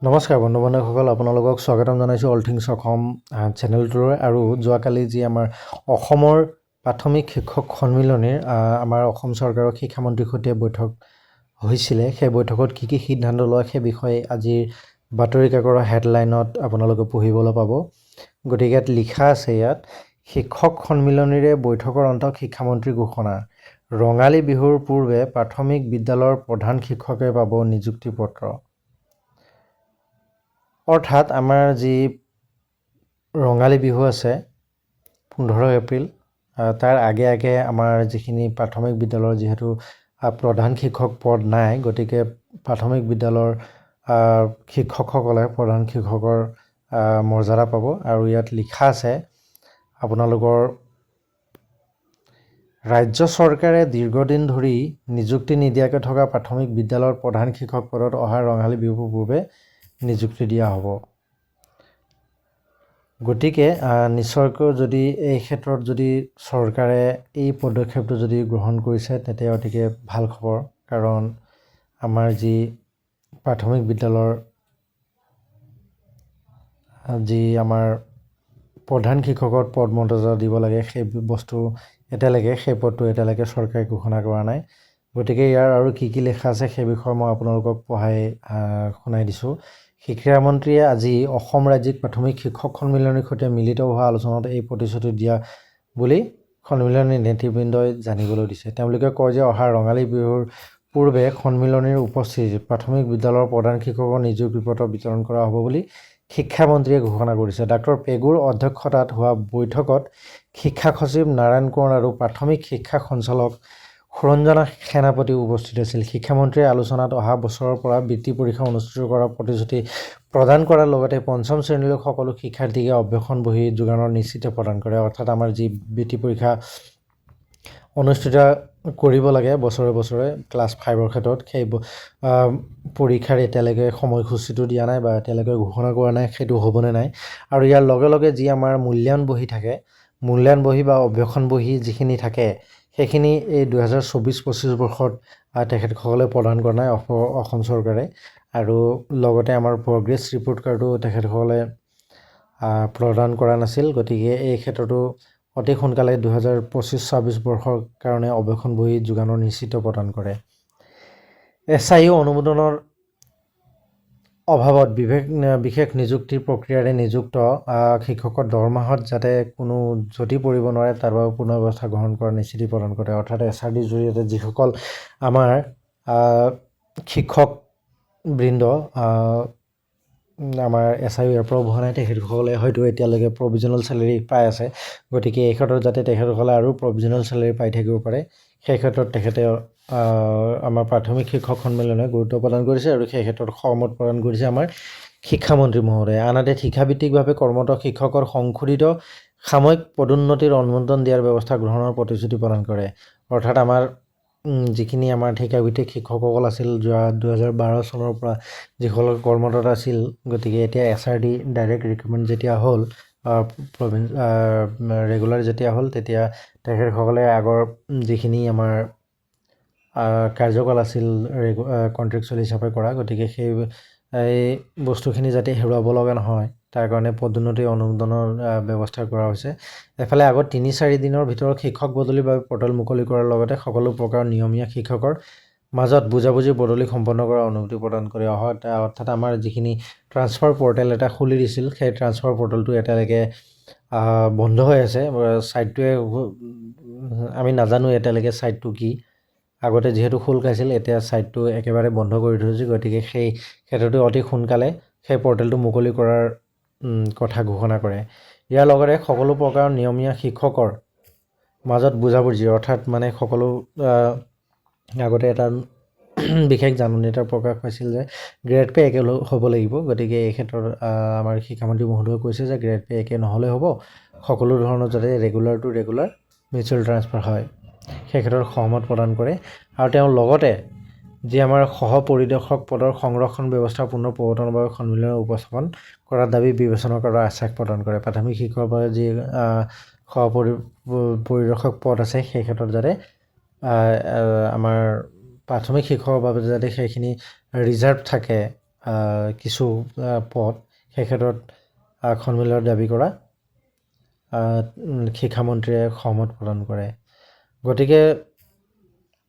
নমস্কাৰ বন্ধু বান্ধৱসকল, আপোনালোকক স্বাগতম জনাইছোঁ অল থিংছ অসম চেনেলটোৰ। আৰু যোৱাকালি যি আমাৰ অসমৰ প্ৰাথমিক শিক্ষক সন্মিলনীৰ আমাৰ অসম চৰকাৰৰ শিক্ষামন্ত্ৰীৰ সৈতে বৈঠক হৈছিলে, সেই বৈঠকত কি কি সিদ্ধান্ত লয় সেই বিষয়ে আজিৰ বাতৰি কাকতৰ হেডলাইনত আপোনালোকে পঢ়িবলৈ পাব। গতিকে ইয়াত লিখা আছে, ইয়াত শিক্ষক সন্মিলনীৰে বৈঠকৰ অন্তত শিক্ষামন্ত্ৰীৰ ঘোষণা, ৰঙালী বিহুৰ পূৰ্বে প্ৰাথমিক বিদ্যালয়ৰ প্ৰধান শিক্ষকে পাব নিযুক্তি পত্ৰ। অৰ্থাৎ আমাৰ যি ৰঙালী বিহু আছে 15 এপ্ৰিল, তাৰ আগে আগে আমাৰ যিখিনি প্ৰাথমিক বিদ্যালয়ৰ যিহেতু প্ৰধান শিক্ষক পদ নাই, গতিকে প্ৰাথমিক বিদ্যালয়ৰ শিক্ষকসকলে প্ৰধান শিক্ষকৰ মৰ্যাদা পাব। আৰু ইয়াত লিখা আছে আপোনালোকৰ, ৰাজ্য চৰকাৰে দীৰ্ঘদিন ধৰি নিযুক্তি নিদিয়াকৈ থকা প্ৰাথমিক বিদ্যালয়ৰ প্ৰধান শিক্ষক পদত অহা ৰঙালী বিহুৰ পূৰ্বে নিযুক্তি দিয়া হ'ব। গতিকে নিশ্চয়কৈ যদি এই ক্ষেত্ৰত যদি চৰকাৰে এই পদক্ষেপটো যদি গ্ৰহণ কৰিছে তেতিয়া অতিকে ভাল খবৰ। কাৰণ আমাৰ যি প্ৰাথমিক বিদ্যালয়ৰ যি আমাৰ প্ৰধান শিক্ষকৰ পদ মৰ্যাদা দিব লাগে, সেই বস্তু সেই পদটো এতিয়ালৈকে চৰকাৰে ঘোষণা কৰা নাই। গতিকে ইয়াৰ আৰু কি কি লেখা আছে সেই বিষয়ে মই আপোনালোকক পঢ়াই শুনাই দিছোঁ। শিক্ষামন্ত্ৰীয়ে আজি অসম ৰাজ্যিক প্ৰাথমিক শিক্ষক সন্মিলনীৰ সৈতে মিলিত হোৱা আলোচনাত এই প্ৰতিশ্ৰুতি দিয়া বুলি সন্মিলনীৰ নেতৃবৃন্দই জানিবলৈ দিছে। তেওঁলোকে কয় যে অহা ৰঙালী বিহুৰ পূৰ্বে সন্মিলনীৰ উপস্থিতিত প্ৰাথমিক বিদ্যালয়ৰ প্ৰধান শিক্ষকৰ নিযুক্তি পত্ৰ বিতৰণ কৰা হ'ব বুলি শিক্ষামন্ত্ৰীয়ে ঘোষণা কৰিছে। ডাক্তৰ পেগুৰ অধ্যক্ষতাত হোৱা বৈঠকত শিক্ষা সচিব নাৰায়ণ কোঁৱৰ আৰু প্ৰাথমিক শিক্ষা সঞ্চালক সুৰঞ্জনা সেনাপতি উপস্থিত আছিল। শিক্ষামন্ত্ৰীয়ে আলোচনাত অহা বছৰৰ পৰা বৃত্তি পৰীক্ষা অনুষ্ঠিত কৰাৰ প্ৰতিশ্ৰুতি প্ৰদান কৰাৰ লগতে পঞ্চম শ্ৰেণীলৈ সকলো শিক্ষাৰ্থীকে অভ্যসন বহি যোগানৰ নিশ্চিত প্ৰদান কৰে। অৰ্থাৎ আমাৰ যি বৃত্তি পৰীক্ষা অনুষ্ঠিত কৰিব লাগে বছৰে বছৰে ক্লাছ 5ৰ ক্ষেত্ৰত, সেই পৰীক্ষাৰ এতিয়ালৈকে সময়সূচীটো দিয়া নাই বা এতিয়ালৈকে ঘোষণা কৰা নাই সেইটো হ'বনে নাই। আৰু ইয়াৰ লগে লগে যি আমাৰ মূল্যায়ন বহি থাকে, মূল্যায়ন বহি বা অভ্যসন বহি যিখিনি থাকে সেইখিনি এই 2024-25 বৰ্ষত তেখেতসকলে প্ৰদান কৰা নাই অসম চৰকাৰে। আৰু লগতে আমাৰ প্ৰগ্ৰেছ ৰিপৰ্ট কাৰ্ডো তেখেতসকলে প্ৰদান কৰা নাছিল। গতিকে এই ক্ষেত্ৰতো অতি সোনকালে 2025-26 বৰ্ষৰ কাৰণে অভ্যসন বহি যোগানৰ নিশ্চিত প্ৰদান কৰে। SIO অনুমোদনৰ অভাৱত বিশেষ নিযুক্তিৰ প্ৰক্ৰিয়াৰে নিযুক্ত শিক্ষকৰ দৰমহাত যাতে কোনো জটি পৰিব নোৱাৰে তাৰ বাবে পুনৰ ব্যৱস্থা গ্ৰহণ কৰাৰ নিশ্চিতি প্ৰদান কৰে। অৰ্থাৎ SRDৰ জৰিয়তে যিসকল আমাৰ শিক্ষকবৃন্দ আমাৰ SIO এপ্ৰুভ হোৱা নাই, তেখেতসকলে হয়তো এতিয়ালৈকে প্ৰভিজনেল চেলেৰি পাই আছে। গতিকে এই ক্ষেত্ৰত যাতে তেখেতসকলে আৰু প্ৰভিজনেল চেলেৰি পাই থাকিব পাৰে, সেই ক্ষেত্ৰত তেখেতে আমাৰ প্ৰাথমিক শিক্ষক সন্মিলনে গুৰুত্ব প্ৰদান কৰিছে আৰু সেই ক্ষেত্ৰত সহমত প্ৰদান কৰিছে আমাৰ শিক্ষামন্ত্ৰী মহোদয়ে। আনহাতে ঠিকাভিত্তিকভাৱে কৰ্মৰত শিক্ষকৰ সংশোধিত সাময়িক পদোন্নতিৰ অনুমোদন দিয়াৰ ব্যৱস্থা গ্ৰহণৰ প্ৰতিশ্ৰুতি প্ৰদান কৰে। অৰ্থাৎ আমাৰ যিখিনি আমাৰ ঠিকাভিত্তিক শিক্ষকসকল আছিল যোৱা 2012 চনৰ পৰা যিসকল কৰ্মৰত আছিল, গতিকে এতিয়া SRD ডাইৰেক্ট ৰিক্ৰুটমেণ্ট যেতিয়া হ'ল, ৰেগুলাৰ যেতিয়া হ'ল, তেতিয়া তেখেতসকলে আগৰ যিখিনি আমাৰ কাৰ্যকাল আছিল কণ্ট্ৰেকচুৱেল হিচাপে কৰা, গতিকে সেই বস্তুখিনি যাতে হেৰুৱাব লগা নহয় তাৰ কাৰণে পদোন্নতি অনুমোদনৰ ব্যৱস্থা কৰা হৈছে। এফালে আগত 3-4 দিনৰ ভিতৰত শিক্ষক বদলিৰ বাবে পৰ্টেল মুকলি কৰাৰ লগতে সকলো প্ৰকাৰৰ নিয়মীয়া শিক্ষকৰ মাজত বুজাবুজি বদলি সম্পন্ন কৰাৰ অনুমতি প্ৰদান কৰে। অৰ্থাৎ আমাৰ যিখিনি ট্ৰান্সফাৰ পৰ্টেল এটা খুলি দিছিল, সেই ট্ৰান্সফাৰ পৰ্টেলটো এতিয়ালৈকে বন্ধ হৈ আছে। ছাইটটোৱে আমি নাজানো এতিয়ালৈকে ছাইটটো কি, আগতে যিহেতু খোল খাইছিল, এতিয়া ছাইটটো একেবাৰে বন্ধ কৰি থৈছে। গতিকে সেই ক্ষেত্ৰতো অতি সোনকালে সেই পৰ্টেলটো মুকলি কৰাৰ কথা ঘোষণা কৰে। ইয়াৰ লগতে সকলো প্ৰকাৰৰ নিয়মীয়া শিক্ষকৰ মাজত বুজাবুজি, অৰ্থাৎ মানে সকলো আগতে এটা বিশেষ জাননী এটা প্ৰকাশ পাইছিল যে গ্ৰেড পে একে হ'ব লাগিব। গতিকে এই ক্ষেত্ৰত আমাৰ শিক্ষামন্ত্ৰী মহোদয়ে কৈছে যে গ্ৰেড পে একে নহ'লে হ'ব, সকলো ধৰণৰ যাতে regular to regular mutual transfer হয় সেই ক্ষেত্ৰত সহমত প্ৰদান কৰে। আৰু তেওঁ লগতে যি আমাৰ সহ পৰিদৰ্শক পদৰ সংৰক্ষণ ব্যৱস্থা পুনৰ প্ৰৱৰ্তনৰ বাবে সন্মিলনত উপস্থাপন কৰাৰ দাবী বিবেচনা কৰাৰ আশ্বাস প্ৰদান কৰে। প্ৰাথমিক শিক্ষকৰ বাবে যি সহ পৰিদৰ্শক পদ আছে সেই ক্ষেত্ৰত যাতে আমাৰ প্ৰাথমিক শিক্ষকৰ বাবে যাতে সেইখিনি ৰিজাৰ্ভ থাকে কিছু পদ সেই ক্ষেত্ৰত সন্মিলনত দাবী কৰা শিক্ষামন্ত্ৰীয়ে সহমত প্ৰদান কৰে। গতিকে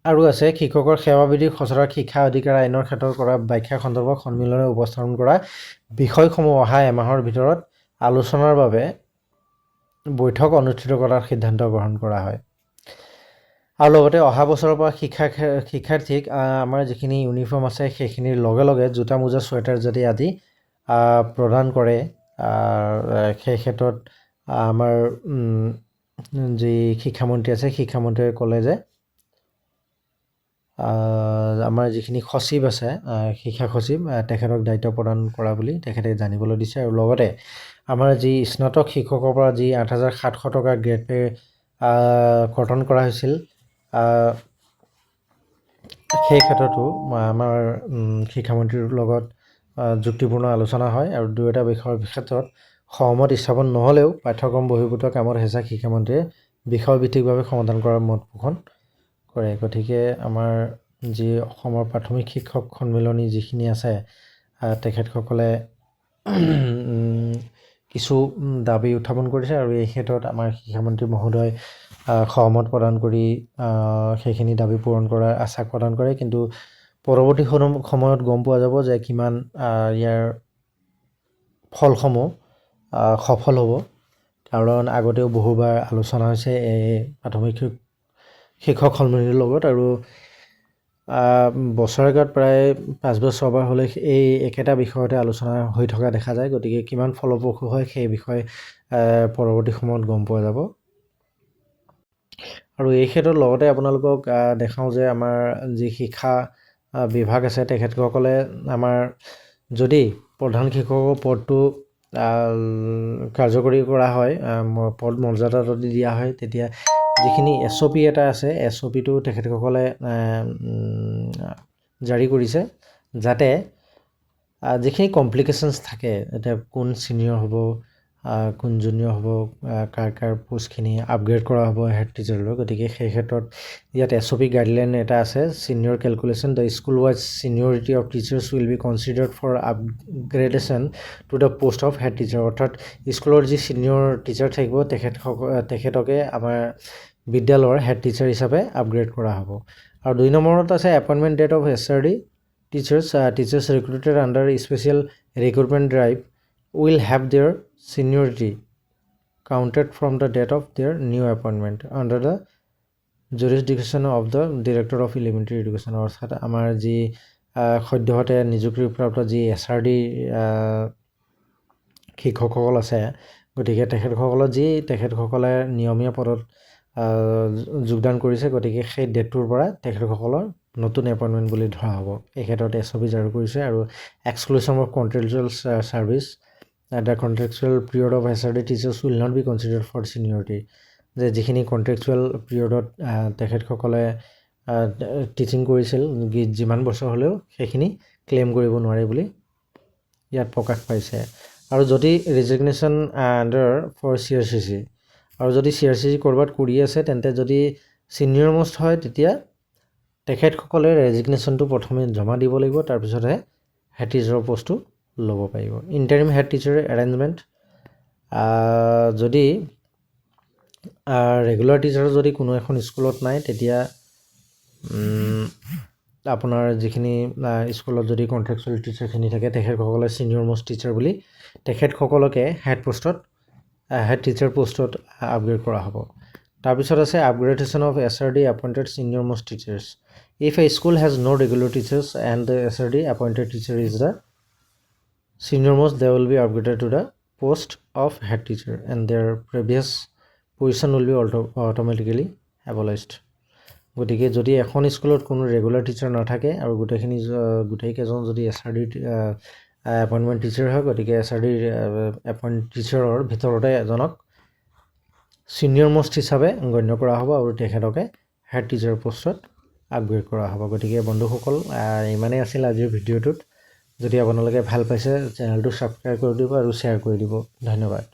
আৰু আছে শিক্ষকৰ সেৱাবিধি খচৰা শিক্ষা অধিকাৰ আইনৰ ক্ষেত্ৰত কৰা ব্যাখ্যা সন্দৰ্ভত সন্মিলনে উপস্থাপন কৰা বিষয়সমূহ অহা এমাহৰ ভিতৰত আলোচনাৰ বাবে বৈঠক অনুষ্ঠিত কৰাৰ সিদ্ধান্ত গ্ৰহণ কৰা হয়। আৰু লগতে অহা বছৰৰ পৰা শিক্ষাৰ্থীক আমাৰ যিখিনি ইউনিফৰ্ম আছে সেইখিনিৰ লগে লগে জোতা মোজা চুৱেটাৰ যদি আদি প্ৰদান কৰে, সেই ক্ষেত্ৰত আমাৰ যি শিক্ষামন্ত্ৰী আছে শিক্ষামন্ত্ৰীয়ে ক'লে যে আমাৰ যিখিনি সচিব আছে শিক্ষা সচিব তেখেতক দায়িত্ব প্ৰদান কৰা বুলি তেখেতে জানিবলৈ দিছে। আৰু লগতে আমাৰ যি স্নাতক শিক্ষকৰ পৰা যি 8,700 টকা গ্ৰেড পে কৰ্তন কৰা হৈছিল, সেই ক্ষেত্ৰতো আমাৰ শিক্ষামন্ত্ৰীৰ লগত যুক্তিপূৰ্ণ আলোচনা হয় আৰু দুয়োটা বিষয়ৰ ক্ষেত্ৰত সহমত স্থাপন নহ'লেও পাঠ্যক্ৰম বহিৰ্ভূত কামত হেঁচা শিক্ষামন্ত্ৰীয়ে বিষয়ভিত্তিকভাৱে সমাধান কৰাৰ মত পোষণ কৰে। গতিকে আমাৰ যি অসমৰ প্ৰাথমিক শিক্ষক সন্মিলনী যিখিনি আছে তেখেতসকলে কিছু দাবী উত্থাপন কৰিছে আৰু এই ক্ষেত্ৰত আমাৰ শিক্ষামন্ত্ৰী মহোদয় সহমত প্ৰদান কৰি সেইখিনি দাবী পূৰণ কৰাৰ আশ্বাস প্ৰদান কৰে। কিন্তু পৰৱৰ্তী সময়ত গম পোৱা যাব যে কিমান ইয়াৰ ফলসমূহ সফল হ'ব, কাৰণ আগতেও বহুবাৰ আলোচনা হৈছে এই প্ৰাথমিক শিক্ষক সন্মিলনীৰ লগত আৰু বছৰেকত প্ৰায় 5 বছৰবাৰ হ'লে এই একেটা বিষয়তে আলোচনা হৈ থকা দেখা যায়। গতিকে কিমান ফলপ্ৰসূ হয় সেই বিষয়ে পৰৱৰ্তী সময়ত গম পোৱা যাব। আৰু এই ক্ষেত্ৰত লগতে আপোনালোকক দেখাওঁ যে আমাৰ যি শিক্ষা বিভাগ আছে তেখেতসকলে আমাৰ যদি প্ৰধান শিক্ষকৰ পদটো কাৰ্যকৰী কৰা হয়, পদ মৰ্যাদা যদি দিয়া হয়, তেতিয়া যিখিনি SOP এটা আছে SOPটো তেখেতসকলে জাৰি কৰিছে, যাতে যিখিনি কমপ্লিকেশ্যনছ থাকে, এতিয়া কোন ছিনিয়ৰ হ'ব, কোন জুনিয়ৰ হ'ব, কাৰ পোষ্টখিনি আপগ্ৰেড কৰা হ'ব হেড টিচাৰলৈ। গতিকে সেই ক্ষেত্ৰত ইয়াত SOP গাইডলাইন এটা আছে, senior calculation the school wise seniority of teachers will be considered for upgradation to the post of head teacher. অৰ্থাৎ স্কুলৰ যি ছিনিয়ৰ টিচাৰ থাকিব তেখেতকে আমাৰ বিদ্যালয়ৰ হেড টিচাৰ হিচাপে আপগ্ৰেড কৰা হ'ব। আৰু 2 নম্বৰত আছে appointment date of SRD teachers recruited under special recruitment drive will have their seniority counted from the date of their new appointment under the jurisdiction of the Director of Elementary Education। অৰ্থাৎ আমাৰ যি সদ্যহতে নিযুক্তিপ্ৰাপ্ত যি SRD শিক্ষকসকল আছে, গতিকে তেখেতসকলে নিয়মীয়া পদত যোগদান কৰিছে, গতিকে সেই ডেটটোৰ পৰা তেখেতসকলৰ নতুন এপইণ্টমেণ্ট বুলি ধৰা হ'ব। এই ক্ষেত্ৰত SOP জাৰি কৰিছে। আৰু exclusion of contractual service the contractual period of SRD teachers will not be considered for seniority, যে যিখিনি কণ্ট্ৰেকচুৱেল পিৰিয়ডত তেখেতসকলে টিচিং কৰিছিল যিমান বছৰ হ'লেও সেইখিনি ক্লেইম কৰিব নোৱাৰে বুলি ইয়াত প্ৰকাশ পাইছে। আৰু যদি ৰেজিগনেশ্যন আণ্ডাৰ ফৰ CRCC, আৰু যদি CRCC ক'ৰবাত কৰি আছে তেন্তে যদি ছিনিয়ৰ মষ্ট হয় তেতিয়া তেখেতসকলে ৰেজিগনেশ্যনটো প্ৰথমে জমা দিব লাগিব, তাৰপিছতহে হেড টিচাৰৰ পষ্টটো ল'ব পাৰিব। ইণ্টাৰিম হেড টিচাৰ এৰেঞ্জমেণ্ট, যদি ৰেগুলাৰ টিচাৰ যদি কোনো এখন স্কুলত নাই তেতিয়া আপোনাৰ যিখিনি স্কুলত যদি কণ্ট্ৰেকচুৱেল টিচাৰখিনি থাকে তেখেতসকলে ছিনিয়ৰ মষ্ট টিচাৰ বুলি তেখেতসকলকে হেড টিচাৰ পষ্টত আপগ্ৰেড কৰা হ'ব। তাৰপিছত আছে upgradation of SRD appointed senior most teachers. If a school has no' regular teachers and the SRD appointed teacher is the senior most, they will be upgraded to the post of head teacher and their previous position will be automatically abolished। গতিকে যদি এখন স্কুলত কোনো regular teacher নাথাকে আৰু গোটেইকেইজন যদি SRD appointment teacher হয়, গতিকে SRD এপইণ্ট টিচাৰৰ ভিতৰতে এজনক ছিনিয়ৰ মষ্ট হিচাপে গণ্য কৰা হ'ব আৰু তেখেতকে হেড টিচাৰ পষ্টত আপগ্ৰেড কৰা হ'ব। গতিকে বন্ধুসকল, ইমানেই আছিল আজিৰ ভিডিঅ'টোত। যদি আপোনালোকে ভাল পাইছে চেনেলটো ছাবস্ক্ৰাইব কৰি দিব আৰু শ্বেয়াৰ কৰি দিব। ধন্যবাদ।